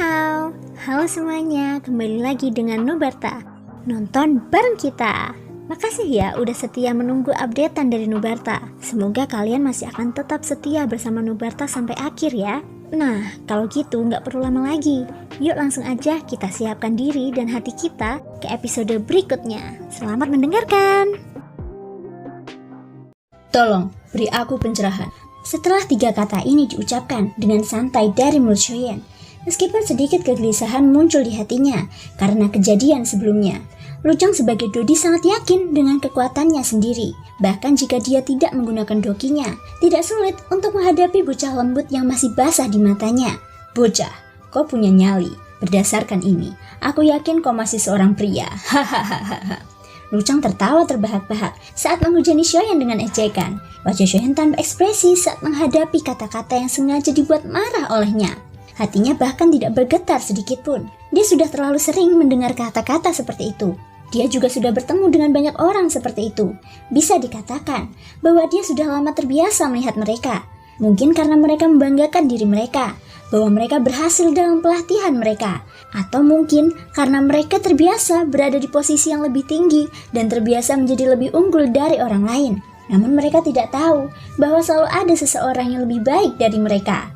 hao. Halo semuanya, kembali lagi dengan Nubarta. Nonton bareng kita. Makasih ya udah setia menunggu updatean dari Nubarta. Semoga kalian masih akan tetap setia bersama Nubarta sampai akhir ya. Nah, kalau gitu nggak perlu lama lagi. Yuk langsung aja kita siapkan diri dan hati kita ke episode berikutnya. Selamat mendengarkan. Tolong, beri aku pencerahan. Setelah 3 kata ini diucapkan dengan santai dari mulut Shoyen, meskipun sedikit kegelisahan muncul di hatinya karena kejadian sebelumnya, Lucang sebagai Dodi sangat yakin dengan kekuatannya sendiri. Bahkan jika dia tidak menggunakan dokinya, tidak sulit untuk menghadapi bocah lembut yang masih basah di matanya. Bocah, kau punya nyali. Berdasarkan ini, aku yakin kau masih seorang pria. Hahaha. Lucang tertawa terbahak-bahak saat menghujani Shoyen dengan ejekan. Wajah Shoyen tanpa ekspresi saat menghadapi kata-kata yang sengaja dibuat marah olehnya. Hatinya bahkan tidak bergetar sedikit pun. Dia sudah terlalu sering mendengar kata-kata seperti itu. Dia juga sudah bertemu dengan banyak orang seperti itu. Bisa dikatakan bahwa dia sudah lama terbiasa melihat mereka. Mungkin karena mereka membanggakan diri mereka, bahwa mereka berhasil dalam pelatihan mereka. Atau mungkin karena mereka terbiasa berada di posisi yang lebih tinggi dan terbiasa menjadi lebih unggul dari orang lain. Namun mereka tidak tahu bahwa selalu ada seseorang yang lebih baik dari mereka.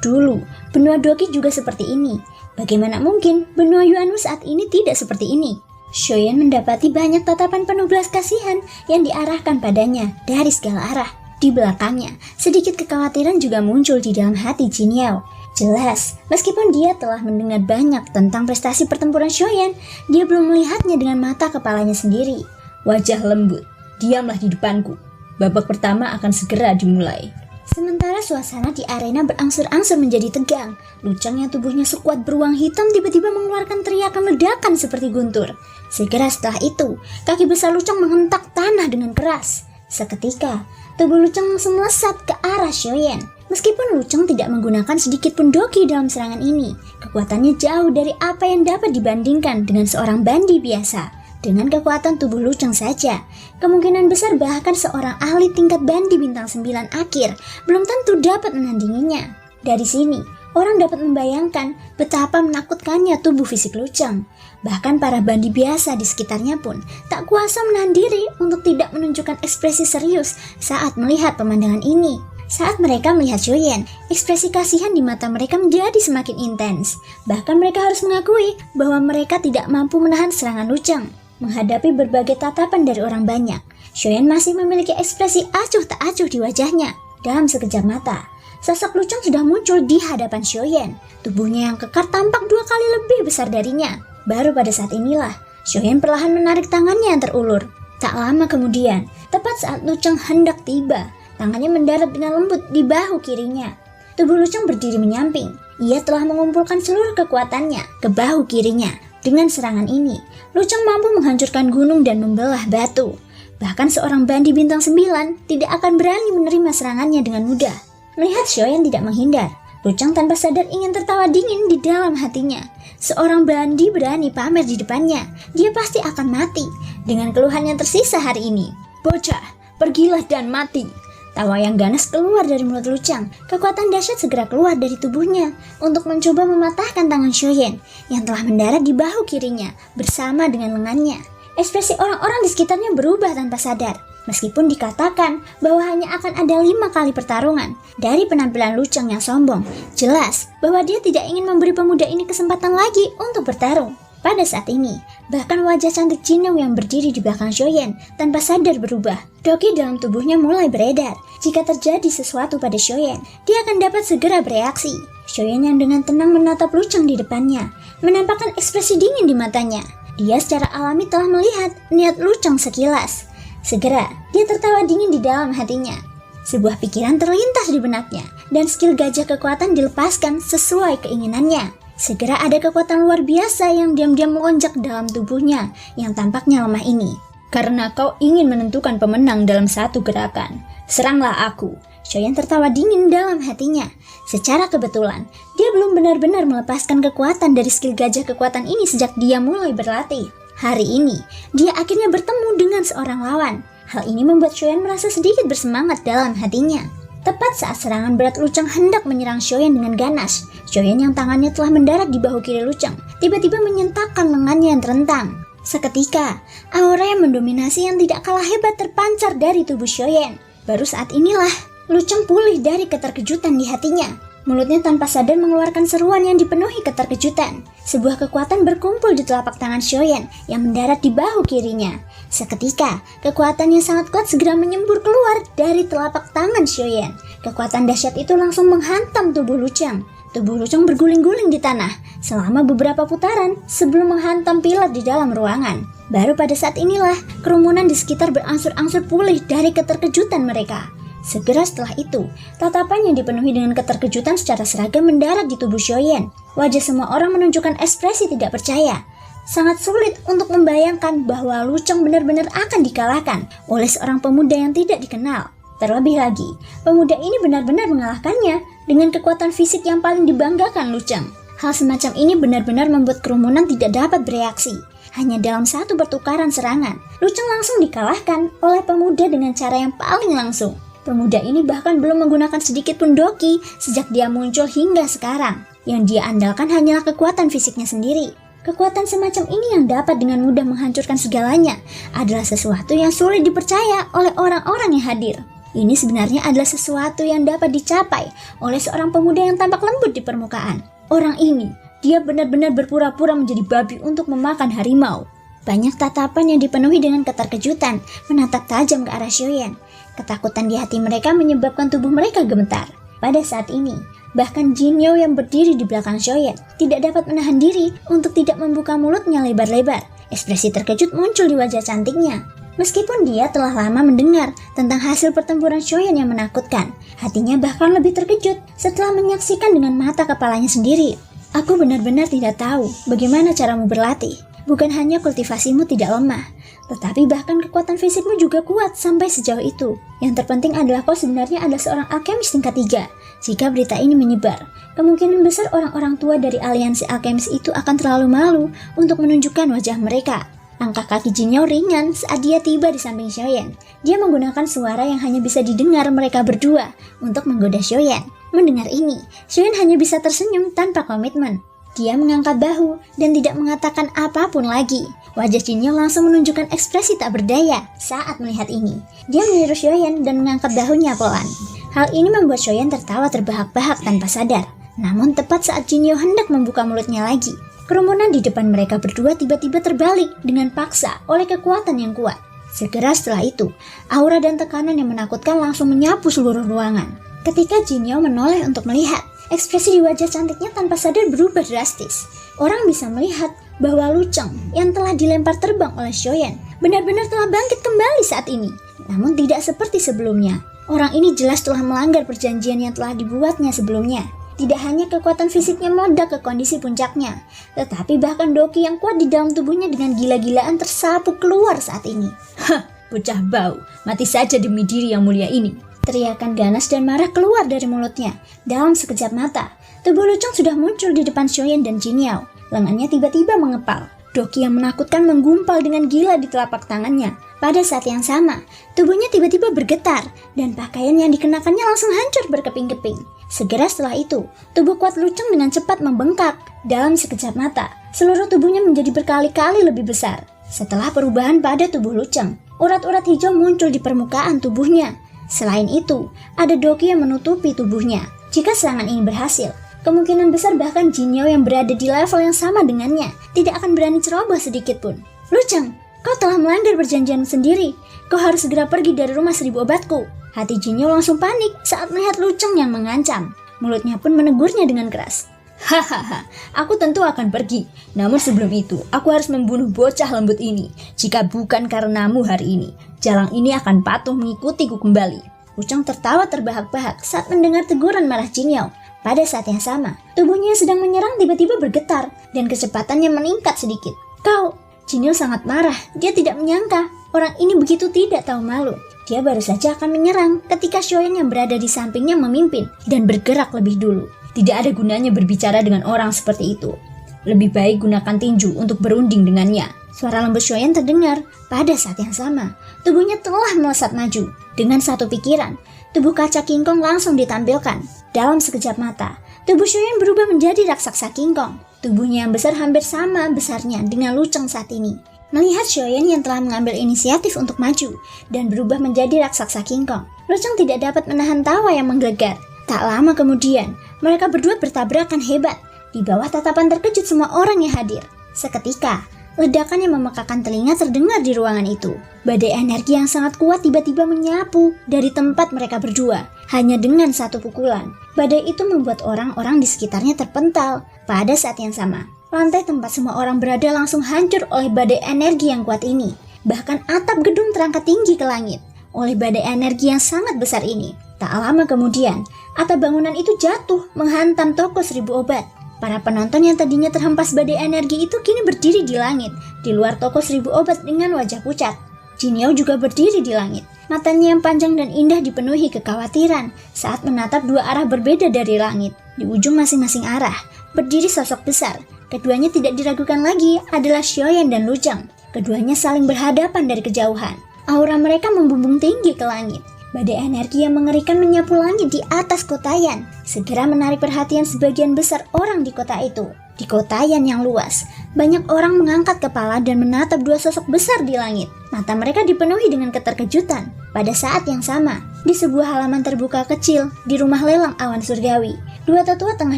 Dulu, benua Doki juga seperti ini. Bagaimana mungkin benua Yuanu saat ini tidak seperti ini? Shoyen mendapati banyak tatapan penuh belas kasihan yang diarahkan padanya dari segala arah. Di belakangnya, sedikit kekhawatiran juga muncul di dalam hati Jin Yao. Jelas, meskipun dia telah mendengar banyak tentang prestasi pertempuran Shoyen, dia belum melihatnya dengan mata kepalanya sendiri. Wajah lembut, diamlah di depanku. Babak pertama akan segera dimulai. Sementara suasana di arena berangsur-angsur menjadi tegang, Lucang yang tubuhnya sekuat beruang hitam tiba-tiba mengeluarkan teriakan ledakan seperti guntur. Segera setelah itu, kaki besar Lucang menghentak tanah dengan keras. Seketika, tubuh Lucang langsung melesat ke arah Shoyen. Meskipun Lucang tidak menggunakan sedikit pun doki dalam serangan ini, kekuatannya jauh dari apa yang dapat dibandingkan dengan seorang bandi biasa. Dengan kekuatan tubuh Lucang saja, kemungkinan besar bahkan seorang ahli tingkat bandi bintang 9 akhir belum tentu dapat menandinginya. Dari sini, orang dapat membayangkan betapa menakutkannya tubuh fisik Lucang. Bahkan para bandi biasa di sekitarnya pun tak kuasa menahan diri untuk tidak menunjukkan ekspresi serius saat melihat pemandangan ini. Saat mereka melihat Shoyen, ekspresi kasihan di mata mereka menjadi semakin intens. Bahkan mereka harus mengakui bahwa mereka tidak mampu menahan serangan Lucang. Menghadapi berbagai tatapan dari orang banyak, Shoyen masih memiliki ekspresi acuh tak acuh di wajahnya. Dalam sekejap mata, sosok Lucang sudah muncul di hadapan Shoyen. Tubuhnya yang kekar tampak 2 kali lebih besar darinya. Baru pada saat inilah, Shoyen perlahan menarik tangannya yang terulur. Tak lama kemudian, tepat saat Lucang hendak tiba, tangannya mendarat dengan lembut di bahu kirinya. Tubuh Lucang berdiri menyamping. Ia telah mengumpulkan seluruh kekuatannya ke bahu kirinya. Dengan serangan ini, Lucang mampu menghancurkan gunung dan membelah batu. Bahkan seorang bandi bintang 9 tidak akan berani menerima serangannya dengan mudah. Melihat Shoyen tidak menghindar, Lucang tanpa sadar ingin tertawa dingin di dalam hatinya. Seorang bandi berani pamer di depannya, dia pasti akan mati. Dengan keluhan yang tersisa hari ini, bocah, pergilah dan mati. Tawa yang ganas keluar dari mulut Lucang. Kekuatan dahsyat segera keluar dari tubuhnya untuk mencoba mematahkan tangan Shoyen yang telah mendarat di bahu kirinya bersama dengan lengannya. Ekspresi orang-orang di sekitarnya berubah tanpa sadar. Meskipun dikatakan bahwa hanya akan ada 5 kali pertarungan, dari penampilan Lucang yang sombong, jelas bahwa dia tidak ingin memberi pemuda ini kesempatan lagi untuk bertarung. Pada saat ini, bahkan wajah cantik Jinyoung yang berdiri di belakang Shoyen tanpa sadar berubah. Doki dalam tubuhnya mulai beredar. Jika terjadi sesuatu pada Shoyen, dia akan dapat segera bereaksi. Shoyen yang dengan tenang menatap Lucang di depannya, menampakkan ekspresi dingin di matanya. Dia secara alami telah melihat niat Lucang sekilas. Segera, dia tertawa dingin di dalam hatinya. Sebuah pikiran terlintas di benaknya, dan skill gajah kekuatan dilepaskan sesuai keinginannya. Segera ada kekuatan luar biasa yang diam-diam melonjak dalam tubuhnya yang tampaknya lemah ini. Karena kau ingin menentukan pemenang dalam satu gerakan, seranglah aku. Shoyen tertawa dingin dalam hatinya. Secara kebetulan, dia belum benar-benar melepaskan kekuatan dari skill gajah kekuatan ini sejak dia mulai berlatih. Hari ini, dia akhirnya bertemu dengan seorang lawan. Hal ini membuat Shoyen merasa sedikit bersemangat dalam hatinya. Tepat saat serangan berat Luceng hendak menyerang Xiaoyan dengan ganas, Xiaoyan yang tangannya telah mendarat di bahu kiri Luceng tiba-tiba menyentakkan lengannya yang terentang. Seketika, aura yang mendominasi yang tidak kalah hebat terpancar dari tubuh Xiaoyan. Baru saat inilah Luceng pulih dari keterkejutan di hatinya. Mulutnya tanpa sadar mengeluarkan seruan yang dipenuhi keterkejutan. Sebuah kekuatan berkumpul di telapak tangan Xiaoyan yang mendarat di bahu kirinya. Seketika, kekuatan yang sangat kuat segera menyembur keluar dari telapak tangan Xiaoyan. Kekuatan dahsyat itu langsung menghantam tubuh Luceng. Tubuh Luceng berguling-guling di tanah selama beberapa putaran sebelum menghantam pilar di dalam ruangan. Baru pada saat inilah kerumunan di sekitar berangsur-angsur pulih dari keterkejutan mereka. Segera setelah itu, tatapan yang dipenuhi dengan keterkejutan secara seragam mendarat di tubuh Xiaoyan. Wajah semua orang menunjukkan ekspresi tidak percaya. Sangat sulit untuk membayangkan bahwa Luceng benar-benar akan dikalahkan oleh seorang pemuda yang tidak dikenal. Terlebih lagi, pemuda ini benar-benar mengalahkannya dengan kekuatan fisik yang paling dibanggakan Luceng. Hal semacam ini benar-benar membuat kerumunan tidak dapat bereaksi. Hanya dalam satu pertukaran serangan, Luceng langsung dikalahkan oleh pemuda dengan cara yang paling langsung. Pemuda ini bahkan belum menggunakan sedikit pun doki sejak dia muncul hingga sekarang. Yang dia andalkan hanyalah kekuatan fisiknya sendiri. Kekuatan semacam ini yang dapat dengan mudah menghancurkan segalanya adalah sesuatu yang sulit dipercaya oleh orang-orang yang hadir. Ini sebenarnya adalah sesuatu yang dapat dicapai oleh seorang pemuda yang tampak lembut di permukaan. Orang ini, dia benar-benar berpura-pura menjadi babi untuk memakan harimau. Banyak tatapan yang dipenuhi dengan keterkejutan menatap tajam ke arah Xiaoyan. Ketakutan di hati mereka menyebabkan tubuh mereka gemetar. Pada saat ini, bahkan Jinyo yang berdiri di belakang Xiaoyan tidak dapat menahan diri untuk tidak membuka mulutnya lebar-lebar. Ekspresi terkejut muncul di wajah cantiknya. Meskipun dia telah lama mendengar tentang hasil pertempuran Xiaoyan yang menakutkan, hatinya bahkan lebih terkejut setelah menyaksikan dengan mata kepalanya sendiri. Aku benar-benar tidak tahu bagaimana caramu berlatih. Bukan hanya kultivasimu tidak lemah, tetapi bahkan kekuatan fisikmu juga kuat sampai sejauh itu. Yang terpenting adalah kau sebenarnya adalah seorang alkemis tingkat 3. Jika berita ini menyebar, kemungkinan besar orang-orang tua dari aliansi alkemis itu akan terlalu malu untuk menunjukkan wajah mereka. Langkah kaki Jinyo ringan saat dia tiba di samping Xiaoyan. Dia menggunakan suara yang hanya bisa didengar mereka berdua untuk menggoda Xiaoyan. Mendengar ini, Xiaoyan hanya bisa tersenyum tanpa komitmen. Dia mengangkat bahu dan tidak mengatakan apapun lagi. Wajah Jinyo langsung menunjukkan ekspresi tak berdaya saat melihat ini. Dia meniru Xiaoyan dan mengangkat dahunya pelan. Hal ini membuat Xiaoyan tertawa terbahak-bahak tanpa sadar. Namun tepat saat Jinyo hendak membuka mulutnya lagi, kerumunan di depan mereka berdua tiba-tiba terbalik dengan paksa oleh kekuatan yang kuat. Segera setelah itu, aura dan tekanan yang menakutkan langsung menyapu seluruh ruangan. Ketika Jinyo menoleh untuk melihat, ekspresi di wajah cantiknya tanpa sadar berubah drastis. Orang bisa melihat bahwa Luceng yang telah dilempar terbang oleh Xiaoyan benar-benar telah bangkit kembali saat ini. Namun tidak seperti sebelumnya. Orang ini jelas telah melanggar perjanjian yang telah dibuatnya sebelumnya. Tidak hanya kekuatan fisiknya meledak ke kondisi puncaknya, tetapi bahkan doki yang kuat di dalam tubuhnya dengan gila-gilaan tersapu keluar saat ini. Hah, bocah bau, mati saja demi diri yang mulia ini. Teriakan ganas dan marah keluar dari mulutnya. Dalam sekejap mata, tubuh Luceng sudah muncul di depan Xiaoyan dan Jinyao. Lengannya tiba-tiba mengepal. Doki yang menakutkan menggumpal dengan gila di telapak tangannya. Pada saat yang sama, tubuhnya tiba-tiba bergetar dan pakaian yang dikenakannya langsung hancur berkeping-keping. Segera setelah itu, tubuh kuat Luceng dengan cepat membengkak. Dalam sekejap mata, seluruh tubuhnya menjadi berkali-kali lebih besar. Setelah perubahan pada tubuh Luceng, urat-urat hijau muncul di permukaan tubuhnya. Selain itu, ada doki yang menutupi tubuhnya. Jika serangan ini berhasil, kemungkinan besar bahkan Jinyo yang berada di level yang sama dengannya tidak akan berani ceroboh sedikit pun. Luceng, kau telah melanggar perjanjian sendiri. Kau harus segera pergi dari rumah 1000 obatku. Hati Jinyo langsung panik saat melihat Luceng yang mengancam. Mulutnya pun menegurnya dengan keras. Hahaha, aku tentu akan pergi. Namun sebelum itu, aku harus membunuh bocah lembut ini. Jika bukan karenamu hari ini, jalang ini akan patuh mengikutiku kembali. Luceng tertawa terbahak-bahak saat mendengar teguran marah Jinyo. Pada saat yang sama, tubuhnya yang sedang menyerang tiba-tiba bergetar dan kecepatannya meningkat sedikit. Kau, Jinyo sangat marah. Dia tidak menyangka orang ini begitu tidak tahu malu. Dia baru saja akan menyerang ketika Xiaoyan yang berada di sampingnya memimpin dan bergerak lebih dulu. Tidak ada gunanya berbicara dengan orang seperti itu. Lebih baik gunakan tinju untuk berunding dengannya. Suara lembut Xiaoyan terdengar. Pada saat yang sama, tubuhnya telah melesat maju. Dengan satu pikiran, tubuh kaca King Kong langsung ditampilkan. Dalam sekejap mata, tubuh Xiaoyan berubah menjadi raksasa King Kong. Tubuhnya yang besar hampir sama besarnya dengan Luceng saat ini. Melihat Xiaoyan yang telah mengambil inisiatif untuk maju dan berubah menjadi raksasa King Kong, Luceng tidak dapat menahan tawa yang menggelegar. Tak lama kemudian, mereka berdua bertabrakan hebat di bawah tatapan terkejut semua orang yang hadir. Seketika, ledakan yang memekakan telinga terdengar di ruangan itu. Badai energi yang sangat kuat tiba-tiba menyapu dari tempat mereka berdua. Hanya dengan satu pukulan, badai itu membuat orang-orang di sekitarnya terpental. Pada saat yang sama, lantai tempat semua orang berada langsung hancur oleh badai energi yang kuat ini. Bahkan atap gedung terangkat tinggi ke langit oleh badai energi yang sangat besar ini. Tak lama kemudian, atap bangunan itu jatuh menghantam toko 1000 obat. Para penonton yang tadinya terhempas badai energi itu kini berdiri di langit, di luar toko 1000 obat dengan wajah pucat. Jin Yao juga berdiri di langit. Matanya yang panjang dan indah dipenuhi kekhawatiran saat menatap dua arah berbeda dari langit. Di ujung masing-masing arah, berdiri sosok besar. Keduanya tidak diragukan lagi adalah Xiaoyan dan Luceng. Keduanya saling berhadapan dari kejauhan. Aura mereka membumbung tinggi ke langit. Badai energi yang mengerikan menyapu langit di atas Kotayan, segera menarik perhatian sebagian besar orang di kota itu. Di Kotayan yang luas, banyak orang mengangkat kepala dan menatap dua sosok besar di langit. Mata mereka dipenuhi dengan keterkejutan. Pada saat yang sama, di sebuah halaman terbuka kecil di rumah lelang awan surgawi, dua tetua tengah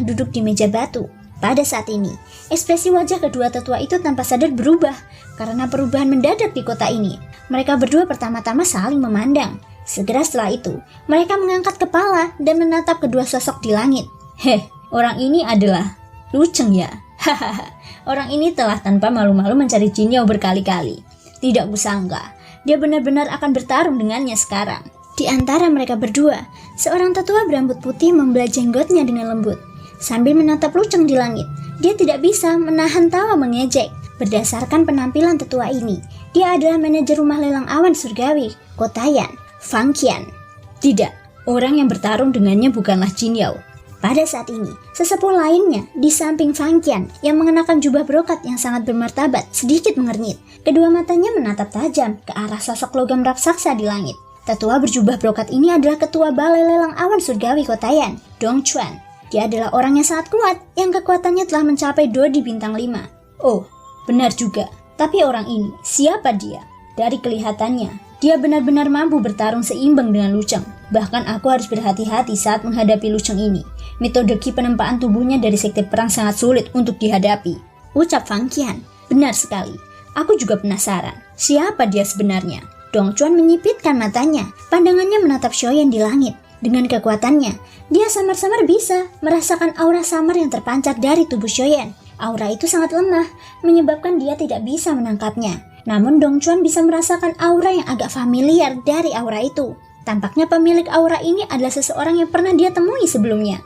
duduk di meja batu. Pada saat ini, ekspresi wajah kedua tetua itu tanpa sadar berubah karena perubahan mendadak di kota ini. Mereka berdua pertama-tama saling memandang. Segera setelah itu, mereka mengangkat kepala dan menatap kedua sosok di langit. Orang ini adalah Luceng ya? Hahaha, orang ini telah tanpa malu-malu mencari Jin Yao berkali-kali. Tidak kusangka, dia benar-benar akan bertarung dengannya sekarang. Di antara mereka berdua, seorang tetua berambut putih membelah jenggotnya dengan lembut. Sambil menatap Luceng di langit, dia tidak bisa menahan tawa mengejek. Berdasarkan penampilan tetua ini, dia adalah manajer rumah lelang awan surgawi, Kotayan, Fang Qian. Tidak, orang yang bertarung dengannya bukanlah Jin Yao. Pada saat ini, sesepuh lainnya di samping Fang Qian yang mengenakan jubah brokat yang sangat bermartabat sedikit mengernyit. Kedua matanya menatap tajam ke arah sosok logam raksasa di langit. Tetua berjubah brokat ini adalah ketua balai lelang awan surgawi Kotayan, Dong Chuan. Dia adalah orang yang sangat kuat yang kekuatannya telah mencapai Dodi bintang 5. Oh, benar juga. Tapi orang ini, siapa dia? Dari kelihatannya, dia benar-benar mampu bertarung seimbang dengan Luceng. Bahkan aku harus berhati-hati saat menghadapi Luceng ini. Metode ki penempaan tubuhnya dari sekte perang sangat sulit untuk dihadapi. Ucap Fang Qian. Benar sekali. Aku juga penasaran. Siapa dia sebenarnya? Dong Chuan menyipitkan matanya. Pandangannya menatap Xiaoyan di langit. Dengan kekuatannya, dia samar-samar bisa merasakan aura samar yang terpancar dari tubuh Xiaoyan. Aura itu sangat lemah, menyebabkan dia tidak bisa menangkapnya. Namun Dong Chuan bisa merasakan aura yang agak familiar dari aura itu. Tampaknya pemilik aura ini adalah seseorang yang pernah dia temui sebelumnya.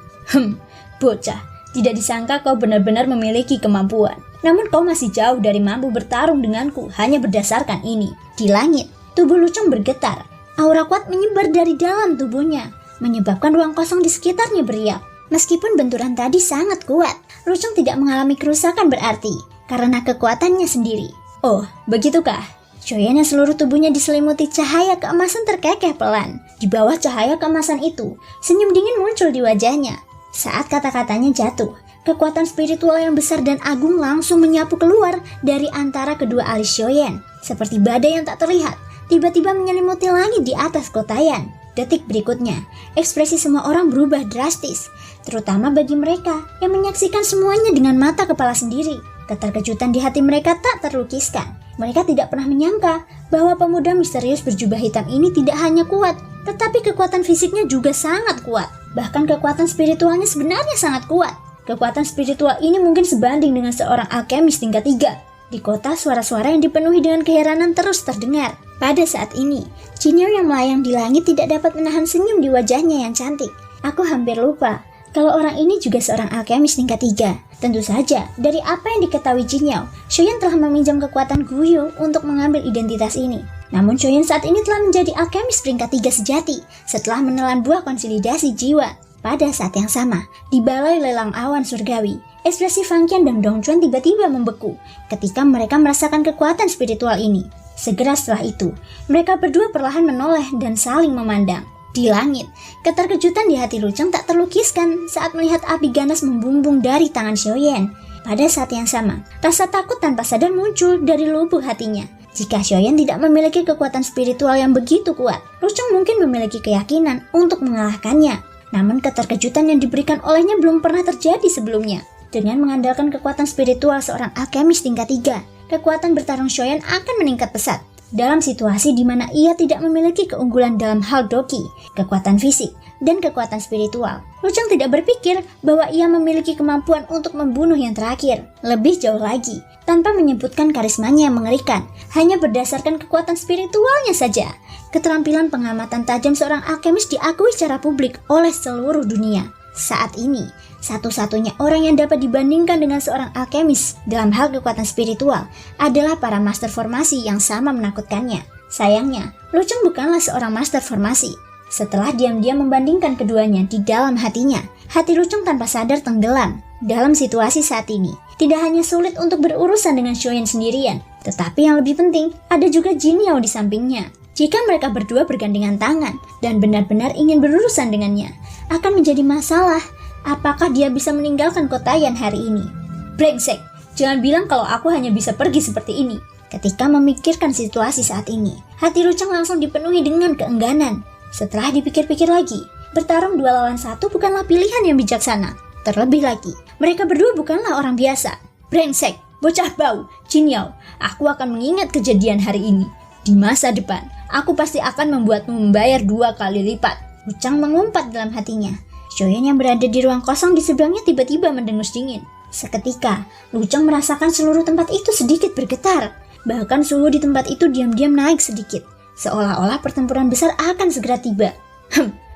Bocah, tidak disangka kau benar-benar memiliki kemampuan. Namun kau masih jauh dari mampu bertarung denganku hanya berdasarkan ini. Di langit, tubuh Luceng bergetar. Aura kuat menyebar dari dalam tubuhnya, menyebabkan ruang kosong di sekitarnya beriak. Meskipun benturan tadi sangat kuat, Luceng tidak mengalami kerusakan berarti karena kekuatannya sendiri. Oh, begitukah? Xiaoyan yang seluruh tubuhnya diselimuti cahaya keemasan terkekeh pelan. Di bawah cahaya keemasan itu, senyum dingin muncul di wajahnya. Saat kata-katanya jatuh, kekuatan spiritual yang besar dan agung langsung menyapu keluar dari antara kedua alis Xiaoyan. Seperti badai yang tak terlihat, tiba-tiba menyelimuti langit di atas Kotayan. Detik berikutnya, ekspresi semua orang berubah drastis, terutama bagi mereka yang menyaksikan semuanya dengan mata kepala sendiri. Keterkejutan di hati mereka tak terlukiskan. Mereka tidak pernah menyangka bahwa pemuda misterius berjubah hitam ini tidak hanya kuat, tetapi kekuatan fisiknya juga sangat kuat. Bahkan kekuatan spiritualnya sebenarnya sangat kuat. Kekuatan spiritual ini mungkin sebanding dengan seorang alkemis tingkat 3. Di kota, suara-suara yang dipenuhi dengan keheranan terus terdengar. Pada saat ini, Jin Yao yang melayang di langit tidak dapat menahan senyum di wajahnya yang cantik. Aku hampir lupa kalau orang ini juga seorang alkemis tingkat 3. Tentu saja, dari apa yang diketahui Jin Yao, Xiaoyan telah meminjam kekuatan Guyu untuk mengambil identitas ini. Namun Xiaoyan saat ini telah menjadi alkemis peringkat 3 sejati setelah menelan buah konsolidasi jiwa. Pada saat yang sama, di balai lelang awan surgawi, ekspresi Fang Qian dan Dong Chuan tiba-tiba membeku ketika mereka merasakan kekuatan spiritual ini. Segera setelah itu, mereka berdua perlahan menoleh dan saling memandang. Di langit, keterkejutan di hati Luceng tak terlukiskan saat melihat api ganas membumbung dari tangan Xiaoyan. Pada saat yang sama, rasa takut tanpa sadar muncul dari lubuk hatinya. Jika Xiaoyan tidak memiliki kekuatan spiritual yang begitu kuat, Luceng mungkin memiliki keyakinan untuk mengalahkannya. Namun keterkejutan yang diberikan olehnya belum pernah terjadi sebelumnya. Dengan mengandalkan kekuatan spiritual seorang alkemis tingkat 3, kekuatan bertarung Xiaoyan akan meningkat pesat. Dalam situasi di mana ia tidak memiliki keunggulan dalam hal doki, kekuatan fisik, dan kekuatan spiritual, Luceng tidak berpikir bahwa ia memiliki kemampuan untuk membunuh yang terakhir. Lebih jauh lagi, tanpa menyebutkan karismanya yang mengerikan, hanya berdasarkan kekuatan spiritualnya saja, keterampilan pengamatan tajam seorang alkemis diakui secara publik oleh seluruh dunia. Saat ini, satu-satunya orang yang dapat dibandingkan dengan seorang alkemis dalam hal kekuatan spiritual adalah para master formasi yang sama menakutkannya. Sayangnya, Luceng bukanlah seorang master formasi. Setelah diam-diam membandingkan keduanya di dalam hatinya, hati Luceng tanpa sadar tenggelam. Dalam situasi saat ini, tidak hanya sulit untuk berurusan dengan Xiaoyan sendirian, tetapi yang lebih penting, ada juga Jin Yao di sampingnya. Jika mereka berdua bergandengan tangan dan benar-benar ingin berurusan dengannya, akan menjadi masalah. Apakah dia bisa meninggalkan Kotayan hari ini? Brengsek, jangan bilang kalau aku hanya bisa pergi seperti ini. Ketika memikirkan situasi saat ini, hati Luceng langsung dipenuhi dengan keengganan. Setelah dipikir-pikir lagi, bertarung 2 lawan 1 bukanlah pilihan yang bijaksana. Terlebih lagi, mereka berdua bukanlah orang biasa. Brengsek, bocah bau, Jin Yao, aku akan mengingat kejadian hari ini. Di masa depan, aku pasti akan membuatmu membayar 2 kali lipat. Luceng mengumpat dalam hatinya. Xiaoyan yang berada di ruang kosong di seberangnya tiba-tiba mendengus dingin. Seketika, Luceng merasakan seluruh tempat itu sedikit bergetar. Bahkan suhu di tempat itu diam-diam naik sedikit, seolah-olah pertempuran besar akan segera tiba.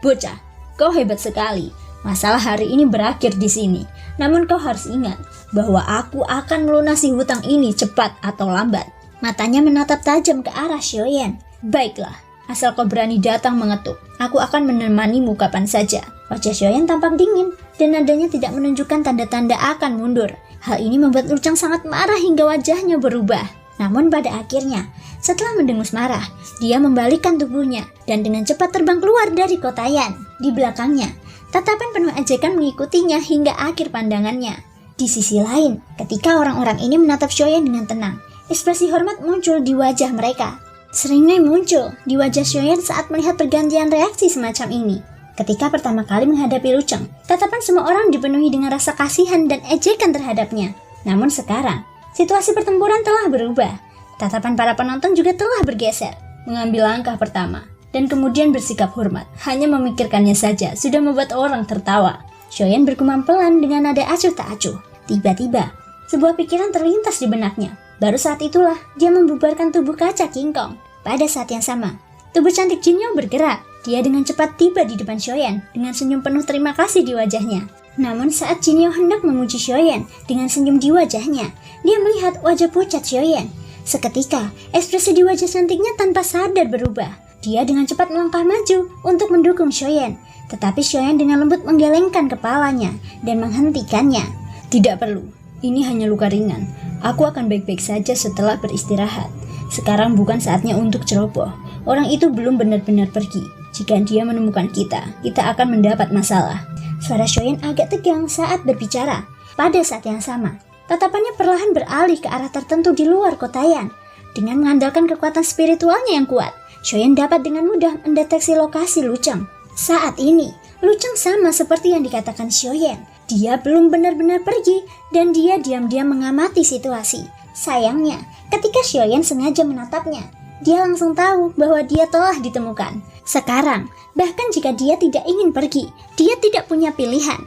Bocah, kau hebat sekali. Masalah hari ini berakhir di sini. Namun kau harus ingat bahwa aku akan melunasi hutang ini cepat atau lambat. Matanya menatap tajam ke arah Xiaoyan. Baiklah, asal kau berani datang mengetuk, aku akan menemanimu kapan saja. Wajah Xiaoyan tampak dingin dan nadanya tidak menunjukkan tanda-tanda akan mundur. Hal ini membuat Luceng sangat marah hingga wajahnya berubah. Namun pada akhirnya, setelah mendengus marah, dia membalikkan tubuhnya dan dengan cepat terbang keluar dari Kotayan. Di belakangnya, tatapan penuh ejekan mengikutinya hingga akhir pandangannya. Di sisi lain, ketika orang-orang ini menatap Xiaoyan dengan tenang, ekspresi hormat muncul di wajah mereka. Seringnya muncul di wajah Xiaoyan saat melihat pergantian reaksi semacam ini. Ketika pertama kali menghadapi Luceng, tatapan semua orang dipenuhi dengan rasa kasihan dan ejekan terhadapnya. Namun sekarang, situasi pertempuran telah berubah. Tatapan para penonton juga telah bergeser, mengambil langkah pertama, dan kemudian bersikap hormat. Hanya memikirkannya saja sudah membuat orang tertawa. Xiaoyan bergumam pelan dengan nada acuh tak acuh. Tiba-tiba, sebuah pikiran terlintas di benaknya. Baru saat itulah dia membubarkan tubuh kaca King Kong. Pada saat yang sama, tubuh cantik Jin Yao bergerak. Dia dengan cepat tiba di depan Xiaoyan dengan senyum penuh terima kasih di wajahnya. Namun saat Jin Yao hendak memuji Xiaoyan dengan senyum di wajahnya, dia melihat wajah pucat Xiaoyan. Seketika, ekspresi di wajah cantiknya tanpa sadar berubah. Dia dengan cepat melangkah maju untuk mendukung Xiaoyan. Tetapi Xiaoyan dengan lembut menggelengkan kepalanya dan menghentikannya. Tidak perlu, ini hanya luka ringan. Aku akan baik-baik saja setelah beristirahat. Sekarang bukan saatnya untuk ceroboh. Orang itu belum benar-benar pergi. Jika dia menemukan kita akan mendapat masalah. Suara Xiaoyan agak tegang saat berbicara. Pada saat yang sama, tatapannya perlahan beralih ke arah tertentu di luar Kotayan. Dengan mengandalkan kekuatan spiritualnya yang kuat, Xiaoyan dapat dengan mudah mendeteksi lokasi Luceng. Saat ini, Luceng sama seperti yang dikatakan Xiaoyan. Dia belum benar-benar pergi dan dia diam-diam mengamati situasi. Sayangnya, ketika Xiaoyan sengaja menatapnya, dia langsung tahu bahwa dia telah ditemukan. Sekarang, bahkan jika dia tidak ingin pergi, dia tidak punya pilihan.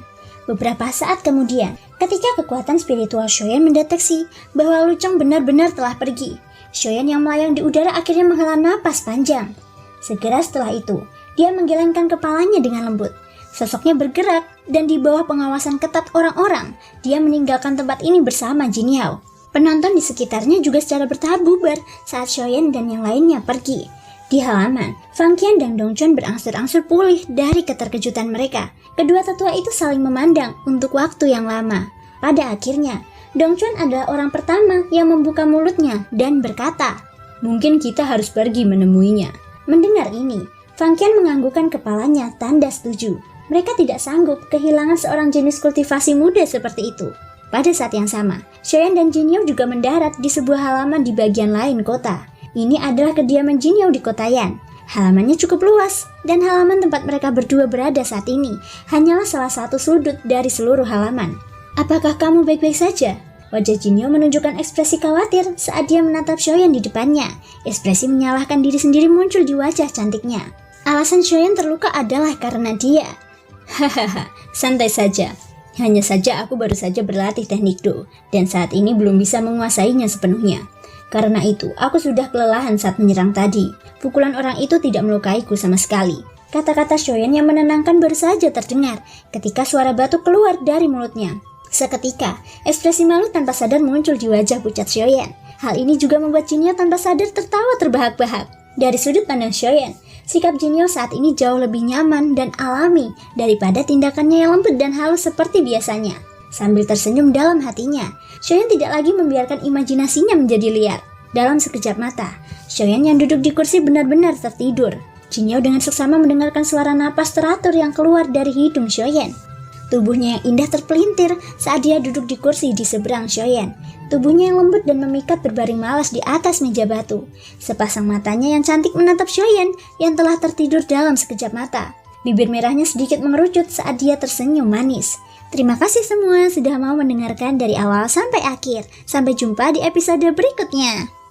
Beberapa saat kemudian, ketika kekuatan spiritual Xiaoyan mendeteksi bahwa Luceng benar-benar telah pergi, Xiaoyan yang melayang di udara akhirnya menghela napas panjang. Segera setelah itu, dia menggelengkan kepalanya dengan lembut. Sosoknya bergerak dan di bawah pengawasan ketat orang-orang, dia meninggalkan tempat ini bersama Jin Yao. Penonton di sekitarnya juga secara bertahap bubar saat Xiaoyan dan yang lainnya pergi. Di halaman, Fang Qian dan Dong Chuan berangsur-angsur pulih dari keterkejutan mereka. Kedua tetua itu saling memandang untuk waktu yang lama. Pada akhirnya, Dong Chuan adalah orang pertama yang membuka mulutnya dan berkata, "Mungkin kita harus pergi menemuinya." Mendengar ini, Fang Qian menganggukkan kepalanya tanda setuju. Mereka tidak sanggup kehilangan seorang jenis kultivasi muda seperti itu. Pada saat yang sama, Xiaoyan dan Jinyo juga mendarat di sebuah halaman di bagian lain kota. Ini adalah kediaman Jinyo di kota Yan. Halamannya cukup luas, dan halaman tempat mereka berdua berada saat ini hanyalah salah satu sudut dari seluruh halaman. Apakah kamu baik-baik saja? Wajah Jinyo menunjukkan ekspresi khawatir saat dia menatap Xiaoyan di depannya. Ekspresi menyalahkan diri sendiri muncul di wajah cantiknya. Alasan Xiaoyan terluka adalah karena dia. Hahaha, santai saja. Hanya saja aku baru saja berlatih teknik Do, dan saat ini belum bisa menguasainya sepenuhnya. Karena itu, aku sudah kelelahan saat menyerang tadi. Pukulan orang itu tidak melukaiku sama sekali. Kata-kata Xiaoyan yang menenangkan baru saja terdengar ketika suara batu keluar dari mulutnya. Seketika, ekspresi malu tanpa sadar muncul di wajah pucat Xiaoyan. Hal ini juga membuat Jinyo tanpa sadar tertawa terbahak-bahak. Dari sudut pandang Xiaoyan, sikap Jinyo saat ini jauh lebih nyaman dan alami daripada tindakannya yang lembut dan halus seperti biasanya. Sambil tersenyum dalam hatinya, Xiaoyan tidak lagi membiarkan imajinasinya menjadi liar. Dalam sekejap mata, Xiaoyan yang duduk di kursi benar-benar tertidur. Jinyo dengan seksama mendengarkan suara napas teratur yang keluar dari hidung Xiaoyan. Tubuhnya yang indah terpelintir saat dia duduk di kursi di seberang Xiaoyan. Tubuhnya yang lembut dan memikat berbaring malas di atas meja batu. Sepasang matanya yang cantik menatap Xiaoyan yang telah tertidur dalam sekejap mata. Bibir merahnya sedikit mengerucut saat dia tersenyum manis. Terima kasih semua sudah mau mendengarkan dari awal sampai akhir. Sampai jumpa di episode berikutnya.